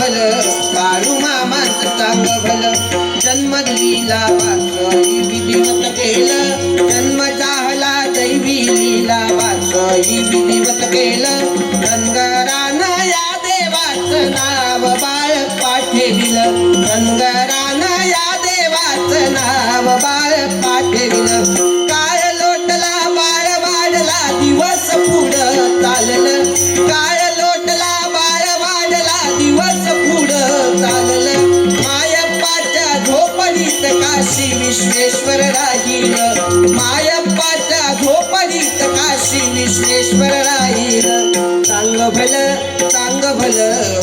भलं बाळू मामांचं चांग भलं जन्म दिला वासई विधिवत केलं जन्म जाहला दैवी लीला वासई विधिवत केलं रंगरानं या देवाचं नाव बाळ पाठविलं रंगरानं या देवाचं नाव बाळ पाठविलं काळ लोटला बाळ वाढला दिवस पुढं चाललं काळ लोटला बाळ वाढला दिवस पुढं चाललं मायप्पाच्या झोपडीत काशी विश्वेश्वर राहील मायप्पाच्या झोपडीत काशी विश्वेश्वर राहील चांग भलं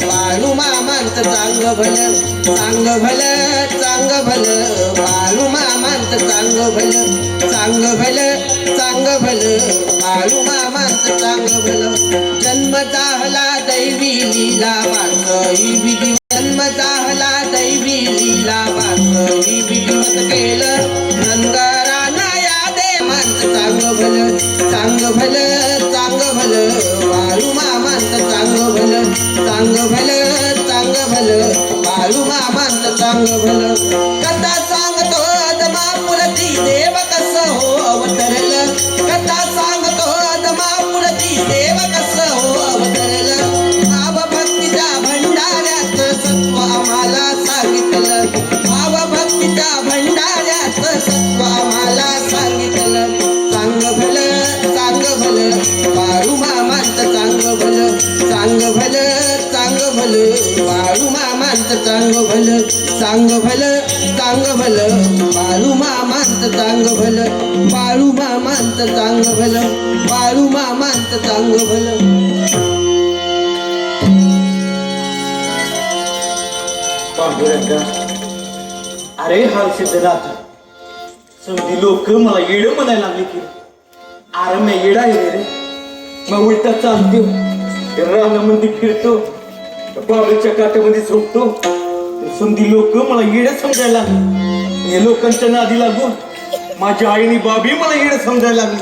बाळू मामांचं चांग भलं बाळू मामांचं चांग भलं बाळू मामांचं चांग भलं जन्म जाहला दैवी लीला वासई विधी जन्म जाहला दैवी लीला वासई विधिवत केलं रंगरानं या देवांचं चांग भलं बाळू मामांचं चांग भलं बाळू मामांचं चांग भलं कथा सांगतो अदमापुरती देव कसं हो अवतरलं कथा सांगतो अदमापुरती देव कसं हो अवतरलं भावभक्तीच्या भंडाऱ्यात सत्व आम्हाला सांगितलं भावभक्तीच्या भंडाऱ्यात सत्व आम्हाला सांगितलं चांग भलं बाळू मामांचं चांग भलं बाळू मामांचं चांग भलं बाळू मामांचं चांग भलं बाळू मामांचं चांग भलं बाळू मामांचं चांग भलं पांडुरंगा अरे हा सिद्धनाथ समधी लोक मला येड म्हणायला लागले की अरे मी येडा आहे रे मग उलटा चालतो रानामध्ये फिरतो बाबरीच्या काट्यामध्ये झोपतो समधी लोक मला येड समजायला लागले हे लोकांच्या नादी लागून माझ्या आईने बाबी मला येड समजायला लागली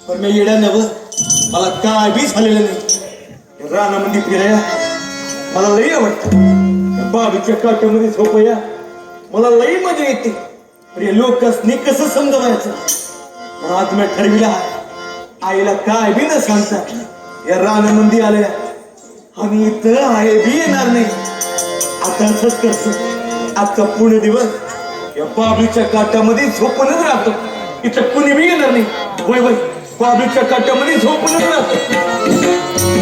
पण मी येडा नव मला काय बी झालेलं नाही रानामध्ये फिराया मला लई आवडतं बाबीच्या काट्यामध्ये झोपया मला लई मजा येते पण हे लोकांनी कसं समजवायचं आज मी ठरविला आईला काय बी न सांगता या रानामध्ये आल्या आणि इथं आहे बी येणार नाही आता असंच करतो आजचा पूर्ण दिवस या बाबलीच्या काट्यामध्ये झोपूनच राहतो इथं कुणी बी येणार नाही वय वय बाबलीच्या काट्यामध्ये झोपूनच राहतो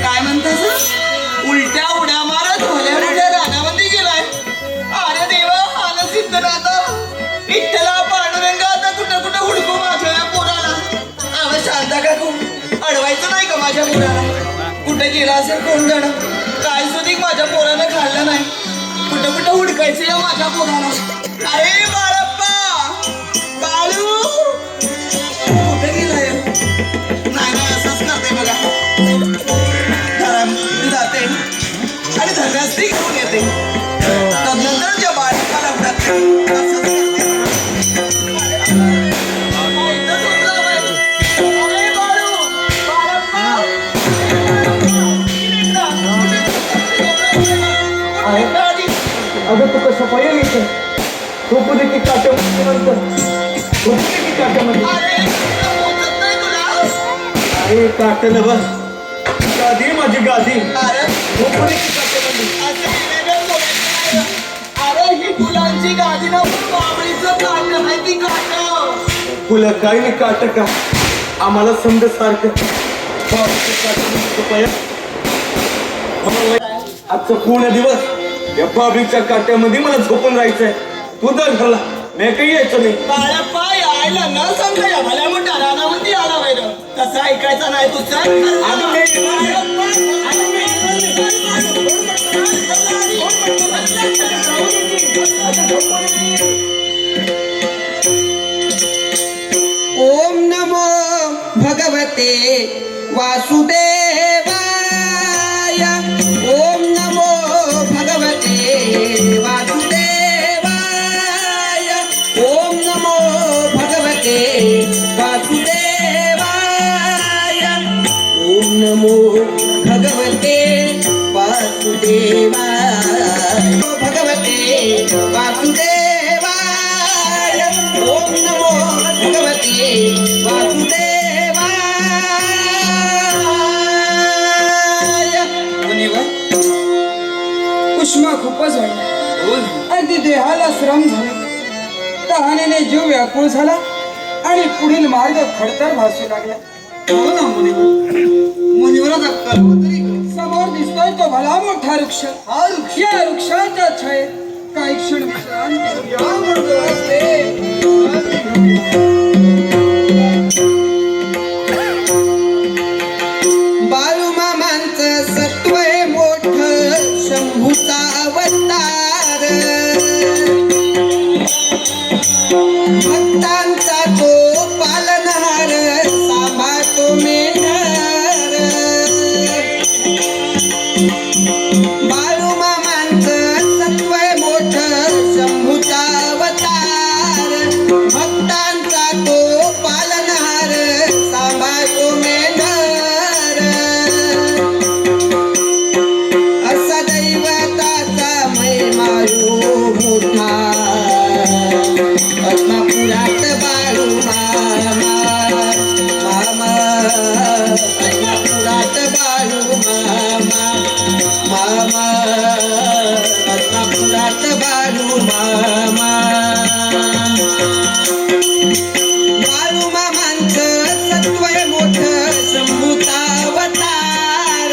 काय म्हणतात उलट्या उड्या मारत भल्या मोठ्या रानामध्ये गेलाय अरे देवा आलं सिद्धनाथ विठ्ठला पांडुरंगा आता कुठं कुठं हुडकू माझ्या या पोराला आवाज शांता काकू अडवायचं नाही का माझ्या पोराला कुठं गेला असेल कोण जण काय सुधी माझ्या पोरानं खाल्लं नाही कुठं कुठं हुडकायचं या माझ्या पोराला अरे बाळप्पा बाळू कुठं गेलाय नाही असंच करते बघा जाते आणि धरण्यासाठी घेऊन येते तदनंतर ज्या बाळकाला अगं तू कसं पाहिजे येतं झोपू दे की काट्यामध्ये झोपू दे की काट्यामध्ये अरे काट्याला बस गादी माझी गादी झोपू दे की काट्यामध्ये अरे ही फुलांची गादी ना बाबळीचं काट आहे ती काट फुलं काय नाही काट का आम्हाला समज सारखं आजचा पूर्ण दिवस या बाबरीच्या काट्यामध्ये मला झोपून राहायचंय तू तर घरला मी काही यायचं नाही. बाळप्पा यायला न सांगता या भल्या मोठ्या रानामध्ये आला वैर तसं ऐकायचं नाही तू चल आता ओम नमो भगवते वासुदेवाय. ओम नमो भगवते वासुदेवाय. ओम नमो भगवते वासुदेवाय. ओम नमो भगवते वासुदेवाय. भगवते वासुदेवाय. ओम नमो भगवते वासुदेवाय. उष्मा खूपच वाढला. अगदी देहाला श्रम झाले. तहानेने जीव व्याकुळ झाला आणि पुढील मार्ग खडतर भासू लागला. हो ना मुनिवराचा कर्म तरी कर. समोर दिसतोय तो भला मोठा वृक्ष. हा वृक्ष या वृक्षाच्या छायेत काही क्षण विश्रांती या म्हणतो असते. बाळूमामांचं सत्वय मोठं शंभूचा अवतार. भक्तांचा तो पालनहार सांभाळतो मेंढर. बाळूमामांचं सत्वय मोठं शंभूचा अवतार. भक्तांचा तो पालनहार सांभाळतो मेंढर. असा दैवताचा महिमायो मोठा पद्मापुरात बाळू मामा. मामा पद्मापुरात बाळू मामा. मामा पद्मापुरात बाळू मामा. बाळू मामांचं सत्वय मोठं शंभूचा अवतार.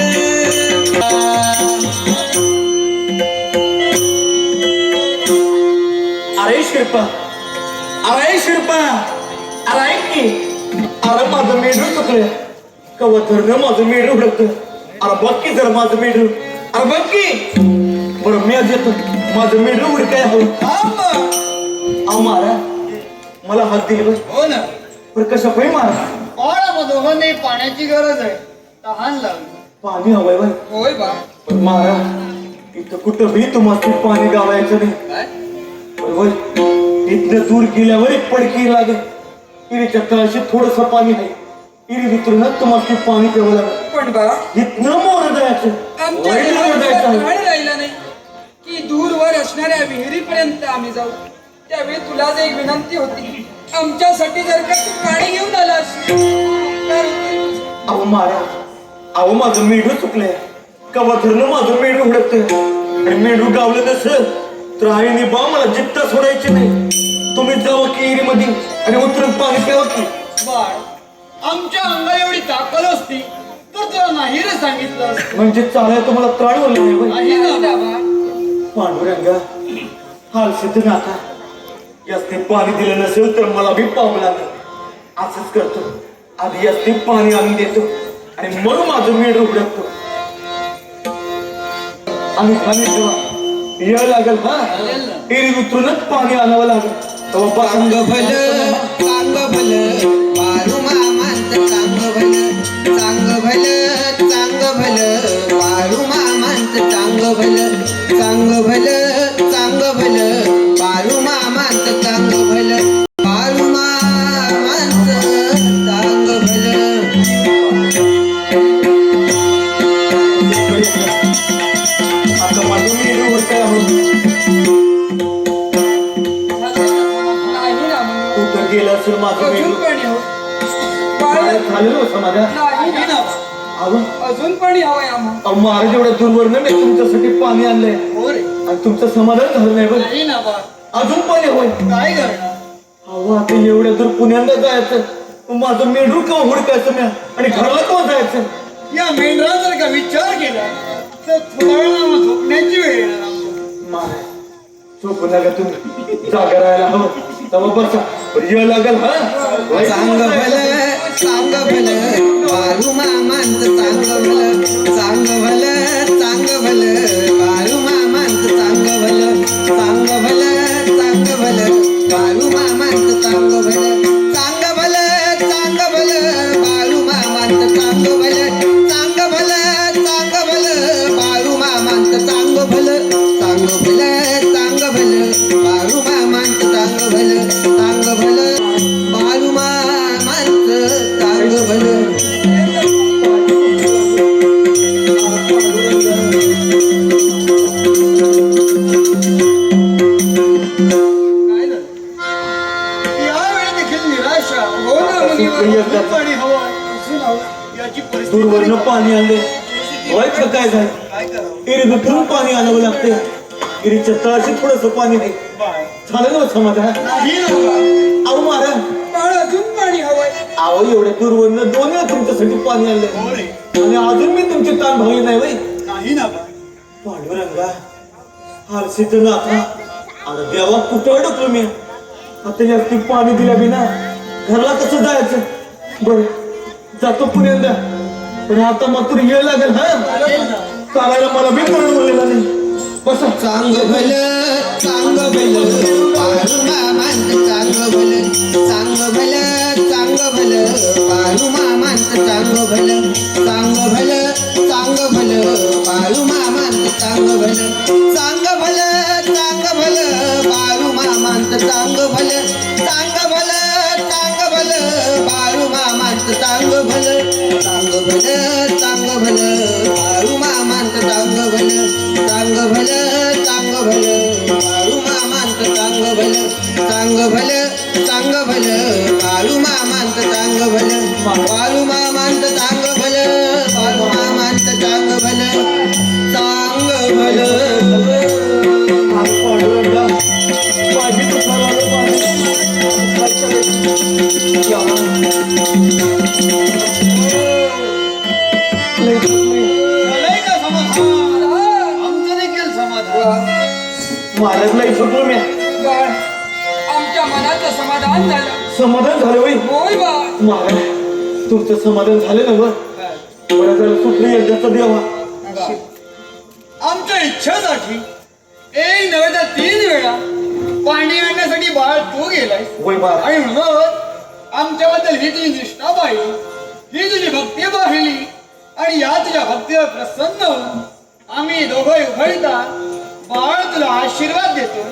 अरे शिरपा, अरे शिरपा, अरे ऐक की. अरे माझं मेंढरू चुकलं. कवत धरणं माझं मेंढरू उडकतं. अरे बघ की जर माझं मेंढरू. अरे बघ की. बरं मी आज येतो. माझं मेंढरू उडकाय हवं. अहो मारा मला हात दिले बस. हो ना बरं कशा पाहिजे मारा. कोणा दोघांनी पाण्याची गरज आहे. तहान लागली. पाणी हवंय बाई. होय बा. पण मारा इथं कुठं बी तुम्हाला पाणी गावायचं नाही. काय बरोबर इथनं दूर गेल्यावर एक पडकी लागेल. इरीच्या तळाशी थोडस पाणी आहे. इरी वितरूनच तुम्हाला पाणी प्यावं लागेल. पण बा इथनं मोर जायचं. आमच्या वैरीवर घरात जायचं. राहायला राहिला नाही की दूरवर असणाऱ्या विहिरीपर्यंत आम्ही जाऊ. त्यावेळी तुलाच एक विनंती होती. आमच्यासाठी जर का तू पाणी घेऊन आलास तर अहो महाराज, अहो माझं मेढू चुकलंय. कवा धरणं माझं मेढू उडकत आणि मेढू गावलं नसेल तर आईने बा मला जित्ता सोडायची नाही. तुम्ही जावं की इरीमध्ये आणि उतरून पाणी प्यावं की. बाळ आमच्या अंगा एवढी ताकद असती तर तुला नाही रे सांगितलं असतं. म्हणजे चालाय तुम्हाला त्राण बोलला नाही बाई. नाही ना नाही बा. पांडुरंगा हाल सिद्ध नाथा यासने पाणी दिलं नसेल तर मला बी पाव लागेल. असंच करतो. आधी यासने पाणी आणून देतो आणि मग माझं मेढ उडकतो. आणि पाणी ठेवा या लागेल. हा इरी उतरूनच पाणी आणावं लागेल. तेव्हा चांग भलं चांग भलं बाळू मामांचं चांग भलं. चांग भलं चांग भलं बाळू मामांचं चांग भलं. चांग भलं चांग भलं बाळू मामांचं चांग भलं. बाळू मामांचं चांग भलं. आता माझं मेढ उडकाय हवं. नाही ना मग. कुठं गेलं असेल माझं अजून मेढू. पाणी हवं. बाळ, झालेलं होतं माझ्या. नाही ना. अहो अजून पाणी हवंय आम्हाला. अहो महाराज एवढ्या दूरवरनं मी तुमच्यासाठी पाणी आणलंय हो रे आणि तुमचं समाधान झालं नाही बरं. नाही ना बाळ अजून पाणी होय. काय करणार. अहो आता एवढ्या दूर पुण्यांदा जायचं. मग माझं मेढू का हुडकायचं म्या आणि घराला का जायचं. या मेंढरा जर का विचार केला तर थोडा वेळ झोपण्याची वेळ येणार आमच्या. महाराज झोपू नका तुम्ही जागा राहायला हवं तेव्हा बसा ये लागल हा चांग भलं बाळू मामांचं चांग भलं चांग भलं बाळू मामांचं चांग भलं बाळू मामांचं चांग भलं बाळू मामांचं चांग भलं बाळू मामांचं चांग भलं बाळू मामांचं चांग भलं बाळू मामांचं चांग भलं काय झालं? यावेळी देखील निराशा हो ना मुलीवर एकदा पाणी हवं कशी नाव? याची परिस्थिती दूरवरनं पाणी आणले वाईट का काय झालं काय करावं इरी फिरून पाणी आणावं लागते इरीच्या तळाशी थोडस पाणी दे बाळ झालं ना समाधान नाही नव्हता अहो महाराज बाळ अजून पाणी हवंय. अहो एवढ्या दूरवरनं 2 वेळा तुमच्यासाठी पाणी आणलं हो रे आणि अजून मी तुमची ताण भावली नाही वय नाही ना बाळ पांडुरंगा हारसिद्ध नाथा अरे देवा कुठं अडकलो मी आता जास्ती पाणी दिल्या बिना घरला कसं जायचं बर जातो पुण्यांदा पण आता मात्र ये लागेल हा चालायला मला बी कळवलेला नाही बसा चांग भलं बाळू मामांचं चांग भलं बाळू मामांचं चांग भलं बाळू मामांचं चांग भलं बाळू मामांचं चांग भलं बाळू मामांचं चांग भलं बाळू मामांचं चांग भलं बाळू मामांचं चांग भलं बाळू मामांचं चांग भलं बाळू मामांचं चांग भलं पांडुरंगा माझी तर ठरवलं झालंय का समाधान आमचं देखील समाधान महाराजला इथं मी बाळ आमच्या मनाचं समाधान झालं. समाधान झालं वय होय बाळ. महाराज तुमचं समाधान झालं ना बरं झालं सुटलं एकदाचा देवा आमच्या इच्छेसाठी एक नव्हे तर 3 वेळा पाणी आणण्यासाठी बाळ तू गेलाय वय महाराज आणि म्हणून आमच्याबद्दल ही तुझी निष्ठा पाहिली ही तुझी भक्ती पाहिली आणि या तुझ्या भक्तीवर प्रसन्न होऊन आम्ही दोघं उभयता बाळ तुला आशीर्वाद देतो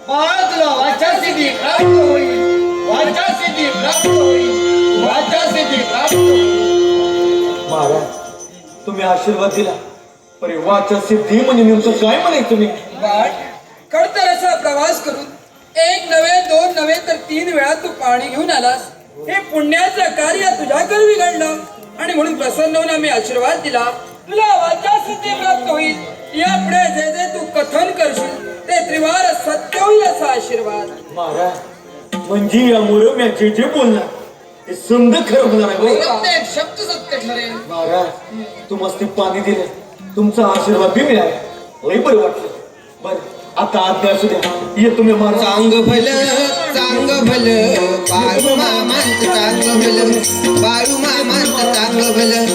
बाळ तुला वाचासिद्धी प्राप्त होईल वाचासिद्धी प्राप्त होईल वाचासिद्धी प्राप्त होईल महाराज तुम्ही आशीर्वाद दिला अरे वाचा सिद्धी म्हणजे नेमकं काय म्हणायचं तुम्ही बाळ खडतरचा प्रवास करून 1 नव्हे 2 नव्हे तर 3 वेळा तू पाणी घेऊन आलास. हे पुण्याचं कार्य तुझ्याकडे बिघडलं आणि म्हणून प्रसन्न होऊन आम्ही आशीर्वाद दिला. तुला वाचा सिद्धी प्राप्त होईल. यापुढे जे जे तू कथन करशील ते त्रिवार सत्य होईल असा आशीर्वाद. महाराज म्हणजे यामुळे मी जे बोलणार ते समजा खरं होणार आहे होय. प्रत्येक शब्द सत्य ठरेल महाराज तुम्हाला ते पाणी दिले तुमचा आशीर्वाद बी मिळाला लई बरं वाटलं बरं आता आज्ञा असू द्या येतो मी महाराज चांग भलं बाळू मामांचं चांग भलं